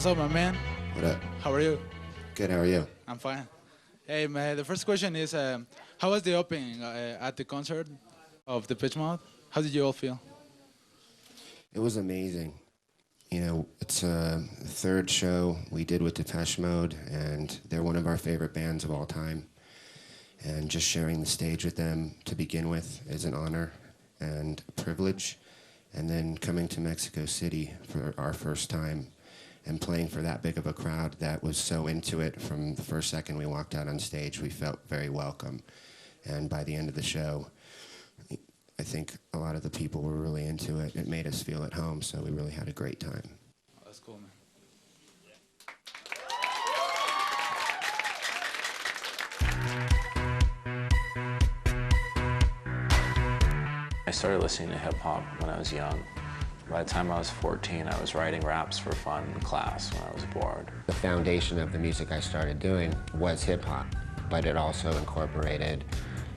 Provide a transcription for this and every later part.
What's up, my man? What up? How are you? Good, how are you? I'm fine. Hey, man, the first question is, how was the opening at the concert of the Pitch Mode? How did you all feel? It was amazing. You know, it's a third show we did with Depeche Mode, and they're one of our favorite bands of all time. And just sharing the stage with them to begin with is an honor and a privilege. And then coming to Mexico City for our first time and playing for that big of a crowd that was so into it from the first second we walked out on stage, we felt very welcome. And by the end of the show, I think a lot of the people were really into it. It made us feel at home, so we really had a great time. Oh, that's cool, man. I started listening to hip-hop when I was young. By the time I was 14, I was writing raps for fun in class when I was bored. The foundation of the music I started doing was hip-hop, but it also incorporated,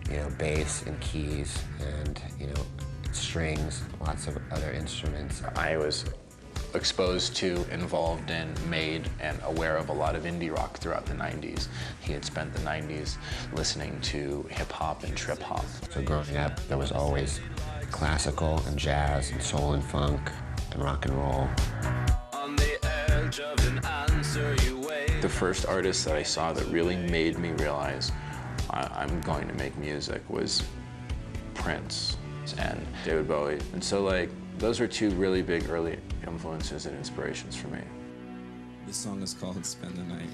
you know, bass and keys and, you know, strings, lots of other instruments. I was exposed to, involved in, made, and aware of a lot of indie rock throughout the 90s. He had spent the 90s listening to hip-hop and trip-hop. So growing up, there was always classical and jazz and soul and funk and rock and roll. On the edge of an answer you wait. The first artist that I saw that really made me realize I'm going to make music was Prince and David Bowie. And so, like, those were two really big early influences and inspirations for me. This song is called Spend the Night.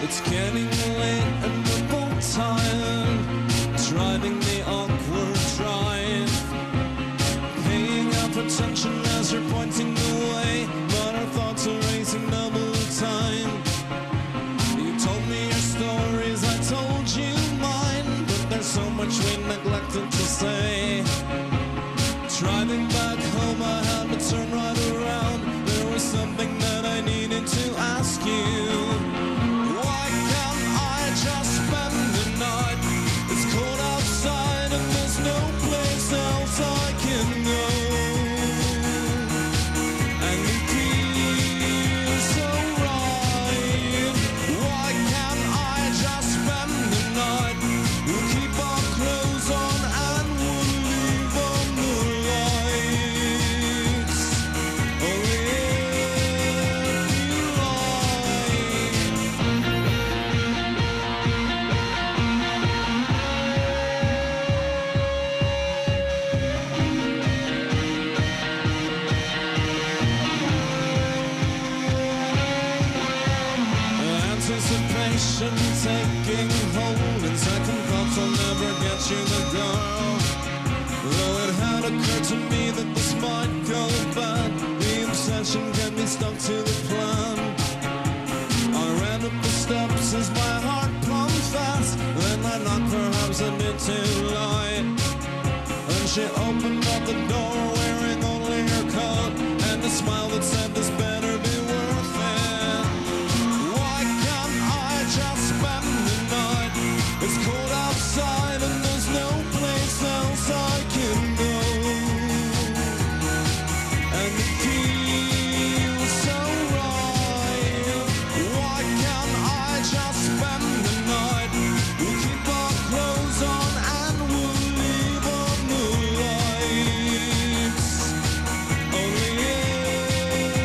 It's getting late and we're both tired, driving the awkward drive, paying out attention as you're pointing the way, but our thoughts are racing double time. You told me your stories, I told you mine, but there's so much we neglected to say. Driving back home, I had to turn right around. There was something that I needed to ask you. Just spend the night. It's cold outside and there's no place else I can go. And it feels so right. Why can't I just spend the night? We'll keep our clothes on and we'll leave on the lights. Only if you like. Anticipation taking hold, and second thoughts will never get you the girl. Though it had occurred to me that this might go bad, the obsession can be stuck to the plan. I ran up the steps as my heart pumped fast, then I knocked perhaps a bit too light. And she opened up the door wearing only her coat and a smile that said this better be worth it. Why can't I just spend the night? It's cold outside and there's no place else I can go. And it feels so right. Why can't I just spend the night? We'll keep our clothes on and we'll leave on the lights. Only if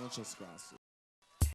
Muchas gracias.